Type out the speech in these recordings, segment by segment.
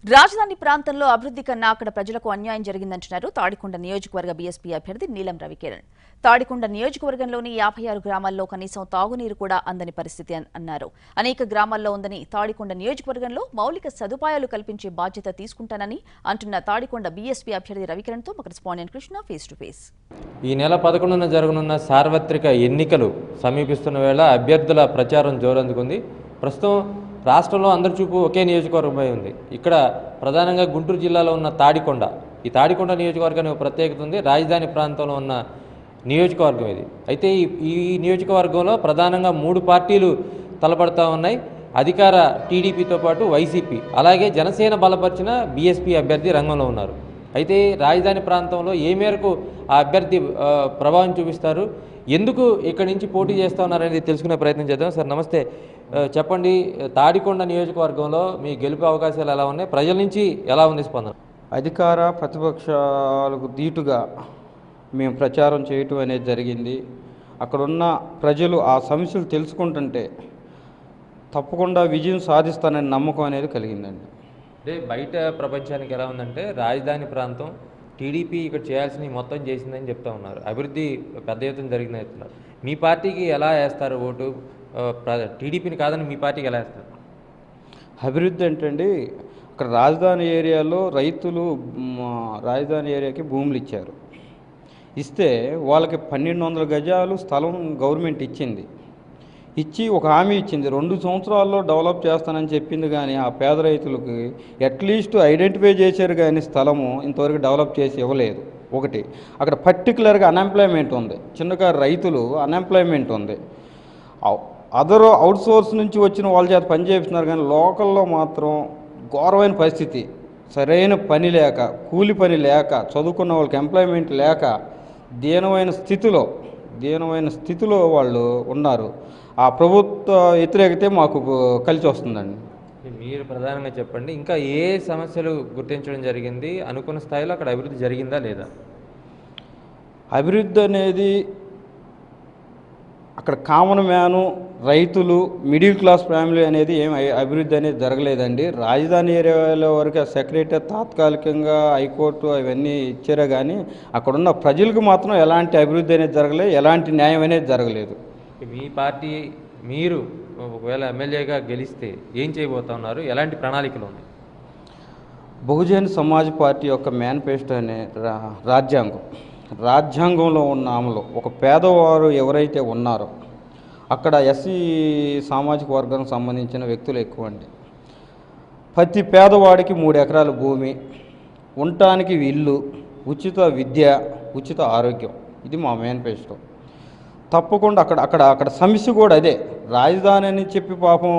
రాజధాని ప్రాంతంలో అభివృద్ధి కన్నా అక్కడ ప్రజలకు అన్యాయం జరిగిందంటున్నారు తాడికొండ నియోజకవర్గ బీఎస్పీ అభ్యర్థి నీలం రవికిరణ్. తాడికొండ నియోజకవర్గంలోని 56 గ్రామాల్లో కనీసం తాగునీరు కూడా అందని పరిస్థితి అన్నారు. అనేక గ్రామాల్లో ఉందని తాడికొండ నియోజకవర్గంలో మౌలిక సదుపాయాలు కల్పించే బాధ్యత తీసుకుంటానని అంటున్న తాడికొండ బీఎస్పీ అభ్యర్థి రవికిరణ్తో మా correspondent Krishna face to face. ఈ నెల 11న జరగనున్న సార్వత్రిక ఎన్నికలు సమీపిస్తున్న వేళ అభ్యర్థుల ప్రచారం జోరందుకుంది. ప్రస్తుతం రాష్ట్రంలో అందరి చూపు ఒకే నియోజకవర్గంపై ఉంది. ఇక్కడ ప్రధానంగా గుంటూరు జిల్లాలో ఉన్న తాడికొండ, ఈ తాడికొండ నియోజకవర్గానికి ఒక ప్రత్యేకత ఉంది. రాజధాని ప్రాంతంలో ఉన్న నియోజకవర్గం ఇది. అయితే ఈ నియోజకవర్గంలో ప్రధానంగా 3 పార్టీలు తలపడతా ఉన్నాయి. అధికార టీడీపీతో పాటు వైసీపీ, అలాగే జనసేన బలపరిచిన బీఎస్పీ అభ్యర్థి రంగంలో ఉన్నారు. అయితే రాజధాని ప్రాంతంలో ఏ మేరకు ఆ అభ్యర్థి ప్రభావం చూపిస్తారు, ఎందుకు ఇక్కడి నుంచి పోటీ చేస్తూ ఉన్నారనేది తెలుసుకునే ప్రయత్నం చేద్దాం. సార్ నమస్తే, చెప్పండి, తాడికొండ నియోజకవర్గంలో మీ గెలుపు అవకాశాలు ఎలా ఉన్నాయి, ప్రజల నుంచి ఎలా ఉంది స్పందన? అధికార ప్రతిపక్షాలకు దీటుగా మేము ప్రచారం చేయటం అనేది జరిగింది. అక్కడున్న ప్రజలు ఆ సమస్యలు తెలుసుకుంటుంటే తప్పకుండా విజయం సాధిస్తానని నమ్మకం అనేది కలిగిందండి. అంటే బయట ప్రపంచానికి ఎలా ఉందంటే రాజధాని ప్రాంతం టీడీపీ ఇక్కడ చేయాల్సినవి మొత్తం చేసిందని చెప్తా ఉన్నారు. అభివృద్ధి పెద్ద ఎత్తున జరిగిందని చెప్తున్నారు. మీ పార్టీకి ఎలా వేస్తారు ఓటు? టీడీపీని కాదని మీ పార్టీకి ఎలా వేస్తారు? అభివృద్ధి ఏంటండి, అక్కడ రాజధాని ఏరియాలో రైతులు రాజధాని ఏరియాకి భూములు ఇచ్చారు. ఇస్తే వాళ్ళకి 1200 గజాలు స్థలం గవర్నమెంట్ ఇచ్చి ఒక హామీ ఇచ్చింది. 2 సంవత్సరాల్లో డెవలప్ చేస్తానని చెప్పింది. కానీ ఆ పేద రైతులకి అట్లీస్ట్ ఐడెంటిఫై చేశారు, కానీ స్థలము ఇంతవరకు డెవలప్ చేసి ఇవ్వలేదు. ఒకటి, అక్కడ పర్టికులర్గా అన్ఎంప్లాయ్మెంట్ ఉంది. చిన్నకారు రైతులు అన్ఎంప్లాయ్మెంట్ ఉంది. అదర్ అవుట్ సోర్స్ నుంచి వచ్చిన వాళ్ళ చేత పని చేస్తున్నారు, కానీ లోకల్లో మాత్రం ఘోరమైన పరిస్థితి. సరైన పని లేక, కూలి పని లేక, చదువుకున్న వాళ్ళకి ఎంప్లాయ్మెంట్ లేక దీనమైన స్థితిలో వాళ్ళు ఉన్నారు. ఆ ప్రభుత్వ వ్యతిరేకతే మాకు కలిసి వస్తుందండి. మీరు ప్రధానంగా చెప్పండి, ఇంకా ఏ సమస్యలు గుర్తించడం జరిగింది, అనుకున్న స్థాయిలో అక్కడ అభివృద్ధి జరిగిందా లేదా? అభివృద్ధి అనేది అక్కడ కామన్ మ్యాను, రైతులు, మిడిల్ క్లాస్ ఫ్యామిలీ అనేది ఏం అభివృద్ధి అనేది జరగలేదండి. రాజధాని ఏరియాలో వరకు సెక్రటరీ తాత్కాలికంగా హైకోర్టు అవన్నీ ఇచ్చారే, కానీ అక్కడున్న ప్రజలకు మాత్రం ఎలాంటి అభివృద్ధి అనేది జరగలేదు, ఎలాంటి న్యాయం అనేది జరగలేదు. మీ పార్టీ మీరు ఒకవేళ ఎమ్మెల్యేగా గెలిస్తే ఏం చేయబోతా ఉన్నారు, ఎలాంటి ప్రణాళికలు ఉన్నాయి? బహుజన్ సమాజ్ పార్టీ యొక్క మేనిఫెస్టో అనే రాజ్యాంగంలో ఉన్న అమలు, ఒక పేదవారు ఎవరైతే ఉన్నారో అక్కడ ఎస్సీ సామాజిక వర్గానికి సంబంధించిన వ్యక్తులు ఎక్కువ అండి. ప్రతి పేదవాడికి 3 ఎకరాల భూమి, ఉండటానికి ఇల్లు, ఉచిత విద్య, ఉచిత ఆరోగ్యం, ఇది మా మేనిఫెస్టో. తప్పకుండా అక్కడ సమస్య కూడా అదే. రాజధాని అని చెప్పి పాపం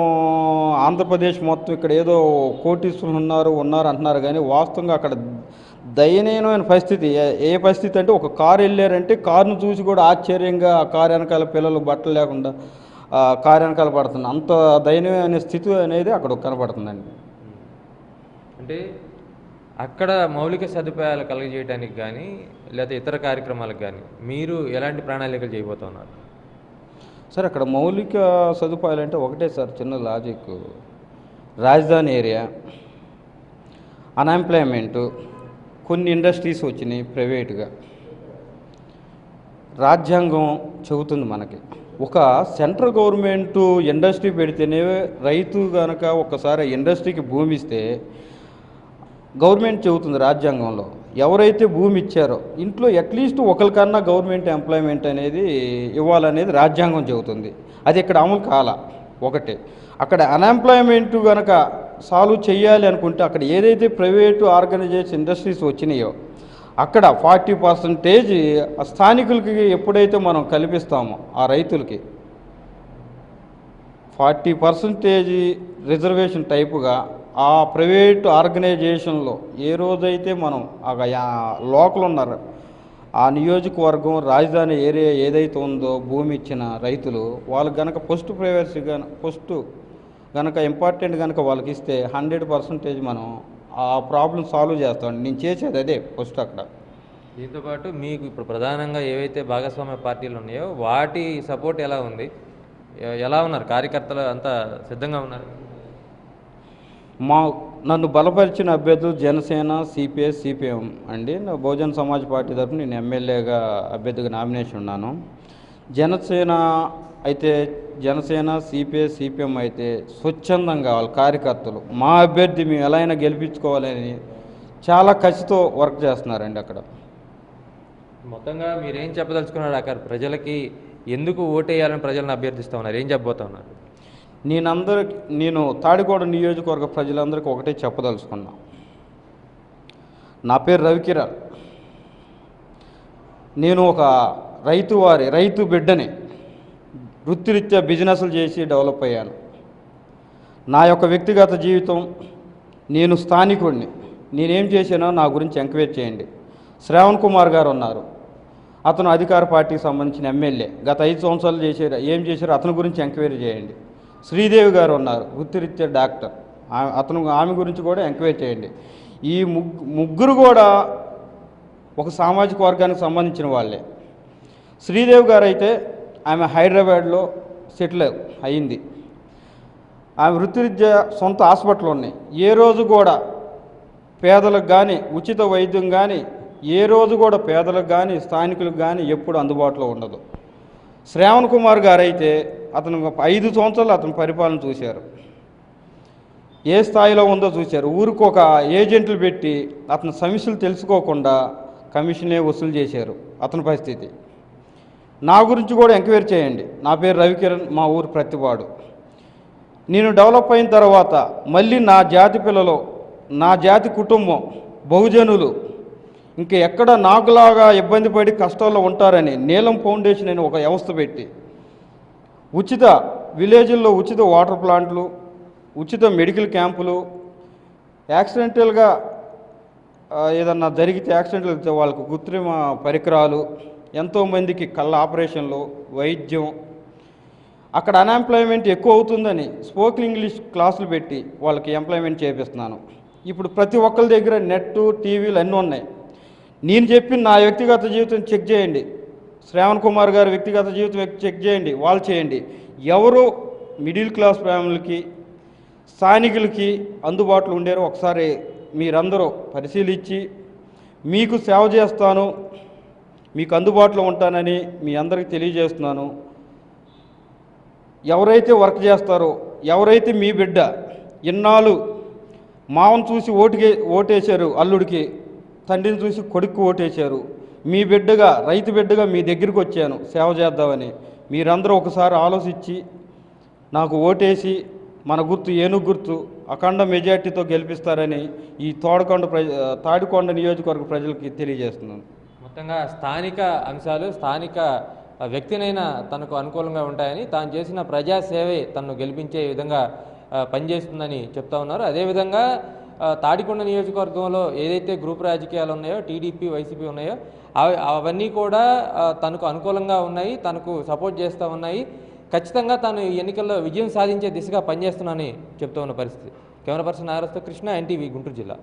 ఆంధ్రప్రదేశ్ మొత్తం ఇక్కడ ఏదో కోటీశ్వరులు ఉన్నారు అంటున్నారు, కానీ వాస్తవంగా అక్కడ దయనీయమైన పరిస్థితి. ఏ పరిస్థితి అంటే, ఒక కారు వెళ్ళారంటే కారును చూసి కూడా ఆశ్చర్యంగా ఆ కారు వెనకాల పిల్లలు బట్టలు లేకుండా కారు వెనకాల పడుతుంది. అంత దయనీయమైన స్థితి అనేది అక్కడ కనపడుతుందండి. అంటే అక్కడ మౌలిక సదుపాయాలు కలుగజేయడానికి కానీ లేదా ఇతర కార్యక్రమాలకు కానీ మీరు ఎలాంటి ప్రణాళికలు చేయబోతున్నారు? సార్, అక్కడ మౌలిక సదుపాయాలు అంటే ఒకటే సార్, చిన్న లాజిక్. రాజధాని ఏరియా, అన్ఎంప్లాయ్మెంటు, కొన్ని ఇండస్ట్రీస్ వచ్చినాయి ప్రైవేటుగా. రాజ్యాంగం చెబుతుంది మనకి, ఒక సెంట్రల్ గవర్నమెంటు ఇండస్ట్రీ పెడితేనే రైతు కనుక ఒకసారి ఇండస్ట్రీకి భూమి ఇస్తే గవర్నమెంట్ చెబుతుంది రాజ్యాంగంలో, ఎవరైతే భూమి ఇచ్చారో ఇంట్లో అట్లీస్ట్ ఒకరికన్నా గవర్నమెంట్ ఎంప్లాయ్మెంట్ అనేది ఇవ్వాలనేది రాజ్యాంగం చెబుతుంది. అది ఇక్కడ అమలు కాల. ఒకటి, అక్కడ అన్ఎంప్లాయ్మెంట్ కనుక సాల్వ్ చేయాలి అనుకుంటే అక్కడ ఏదైతే ప్రైవేటు ఆర్గనైజేషన్ ఇండస్ట్రీస్ వచ్చినాయో అక్కడ 40% స్థానికులకి ఎప్పుడైతే మనం కల్పిస్తామో ఆ రైతులకి 40% రిజర్వేషన్ టైపుగా ఆ ప్రైవేటు ఆర్గనైజేషన్లో ఏ రోజైతే మనం లోకల్ ఉన్నారు ఆ నియోజకవర్గం రాజధాని ఏరియా ఏదైతే ఉందో భూమి ఇచ్చిన రైతులు వాళ్ళకి కనుక ఫస్ట్ కనుక ఇంపార్టెంట్ కనుక వాళ్ళకి ఇస్తే 100% మనం ఆ ప్రాబ్లం సాల్వ్ చేస్తాం. నేను చేసేది అదే ఫస్ట్ అక్కడ. దీంతోపాటు మీకు ఇప్పుడు ప్రధానంగా ఏవైతే భాగస్వామ్య పార్టీలు ఉన్నాయో వాటి సపోర్ట్ ఎలా ఉంది, ఎలా ఉన్నారు కార్యకర్తలు, అంతా సిద్ధంగా ఉన్నారు? మా నన్ను బలపరిచిన అభ్యర్థులు జనసేన, సిపిఐ, సిపిఎం అండి. నా బహుజన సమాజ్ పార్టీ తరఫున నేను ఎమ్మెల్యేగా అభ్యర్థిగా నామినేషన్ ఉన్నాను. జనసేన అయితే జనసేన, సిపిఐ, సిపిఎం అయితే స్వచ్ఛందంగా వాళ్ళ కార్యకర్తలు మా అభ్యర్థి మేము ఎలా అయినా గెలిపించుకోవాలని చాలా కసితో వర్క్ చేస్తున్నారండి అక్కడ. మొత్తంగా మీరేం చెప్పదలుచుకున్నారు అక్కడ ప్రజలకి? ఎందుకు ఓటేయాలని ప్రజలను అభ్యర్థిస్తూ ఉన్నారు? ఏం చెప్పబోతా ఉన్నారు? నేను తాడికోట నియోజకవర్గ ప్రజలందరికీ ఒకటే చెప్పదలుచుకున్నా. నా పేరు రవికిరణ్. నేను ఒక రైతు బిడ్డని. వృత్తిరీత్యా బిజినెస్లు చేసి డెవలప్ అయ్యాను. నా యొక్క వ్యక్తిగత జీవితం, నేను స్థానికుడిని. నేనేం చేశానో నా గురించి ఎంక్వైరీ చేయండి. శ్రావణ్ కుమార్ గారు ఉన్నారు, అతను అధికార పార్టీకి సంబంధించిన ఎమ్మెల్యే. గత 5 సంవత్సరాలు ఏం చేశారో అతని గురించి ఎంక్వైరీ చేయండి. శ్రీదేవి గారు ఉన్నారు, వృత్తిరీత్యా డాక్టర్. ఆమె గురించి కూడా ఎంక్వైరీ చేయండి. ఈ ముగ్గురు కూడా ఒక సామాజిక వర్గానికి సంబంధించిన వాళ్ళే. శ్రీదేవి గారు అయితే ఆమె హైదరాబాద్లో సెటిల్ అయింది. ఆమె వృత్తిరీత్యా సొంత హాస్పిటల్ ఉన్నాయి. ఏ రోజు కూడా పేదలకు కానీ ఉచిత వైద్యం కానీ ఏ రోజు కూడా పేదలకు కానీ స్థానికులకు కానీ ఎప్పుడు అందుబాటులో ఉండదు. శ్రావణ్ కుమార్ గారు అయితే అతను 5 సంవత్సరాలు అతను పరిపాలన చూశారు. ఏ స్థాయిలో ఉందో చూశారు. ఊరికి ఒక ఏజెంట్లు పెట్టి అతని సమస్యలు తెలుసుకోకుండా కమిషనే వసూలు చేశారు. అతని పరిస్థితి. నా గురించి కూడా ఎంక్వైరీ చేయండి. నా పేరు రవికిరణ్, మా ఊరు ప్రతిపాడు. నేను డెవలప్ అయిన తర్వాత మళ్ళీ నా జాతి పిల్లలు, నా జాతి కుటుంబం, బహుజనులు ఇంకా ఎక్కడ నాకులాగా ఇబ్బంది పడి కష్టాల్లో ఉంటారని నీలం ఫౌండేషన్ అని ఒక వ్యవస్థ పెట్టి ఉచిత విలేజ్ల్లో ఉచిత వాటర్ ప్లాంట్లు, ఉచిత మెడికల్ క్యాంపులు, యాక్సిడెంటల్గా ఏదన్నా జరిగితే యాక్సిడెంటల్ వాళ్ళకు కృత్రిమ పరికరాలు, ఎంతోమందికి కళ్ళ ఆపరేషన్లు, వైద్యం. అక్కడ అన్ఎంప్లాయ్మెంట్ ఎక్కువ అవుతుందని స్పోకెన్ ఇంగ్లీష్ క్లాసులు పెట్టి వాళ్ళకి ఎంప్లాయ్మెంట్ చేపిస్తున్నాను. ఇప్పుడు ప్రతి ఒక్కరి దగ్గర నెట్టు, టీవీలు అన్నీ ఉన్నాయి. నేను చెప్పిన నా వ్యక్తిగత జీవితం చెక్ చేయండి. శ్రావణ్ కుమార్ గారి వ్యక్తిగత జీవితం చెక్ చేయండి. వాళ్ళు చేయండి. ఎవరు మిడిల్ క్లాస్ ఫ్యామిలీకి, స్థానికులకి అందుబాటులో ఉండేరో ఒకసారి మీరందరూ పరిశీలించి మీకు సేవ చేస్తాను, మీకు అందుబాటులో ఉంటానని మీ అందరికీ తెలియజేస్తున్నాను. ఎవరైతే వర్క్ చేస్తారో, ఎవరైతే మీ బిడ్డ ఇన్నాళ్ళు మావను చూసి ఓటేశారు, అల్లుడికి తండ్రిని చూసి కొడుకు ఓటేశారు, మీ బిడ్డగా రైతు బిడ్డగా మీ దగ్గరికి వచ్చాను సేవ చేద్దామని. మీరందరూ ఒకసారి ఆలోచించి నాకు ఓటేసి మన గుర్తు ఏనుగు గుర్తు అఖండ మెజార్టీతో గెలిపిస్తారని ఈ తాడికొండ నియోజకవర్గ ప్రజలకి తెలియజేస్తున్నాను. మొత్తంగా స్థానిక అంశాలు, స్థానిక వ్యక్తినైనా తనకు అనుకూలంగా ఉంటాయని, తాను చేసిన ప్రజాసేవే తనను గెలిపించే విధంగా పనిచేస్తుందని చెప్తా ఉన్నారు. అదేవిధంగా తాడికొండ నియోజకవర్గంలో ఏదైతే గ్రూప్ రాజకీయాలు ఉన్నాయో, టీడీపీ, వైసీపీ ఉన్నాయో అవన్నీ కూడా తనకు అనుకూలంగా ఉన్నాయి, తనకు సపోర్ట్ చేస్తూ ఉన్నాయి. ఖచ్చితంగా తాను ఈ ఎన్నికల్లో విజయం సాధించే దిశగా పనిచేస్తున్నానని చెప్తూ ఉన్న పరిస్థితి. కెమెరా పర్సన్ నాగరాజ్తో కృష్ణ, ఎన్టీవీ, గుంటూరు జిల్లా.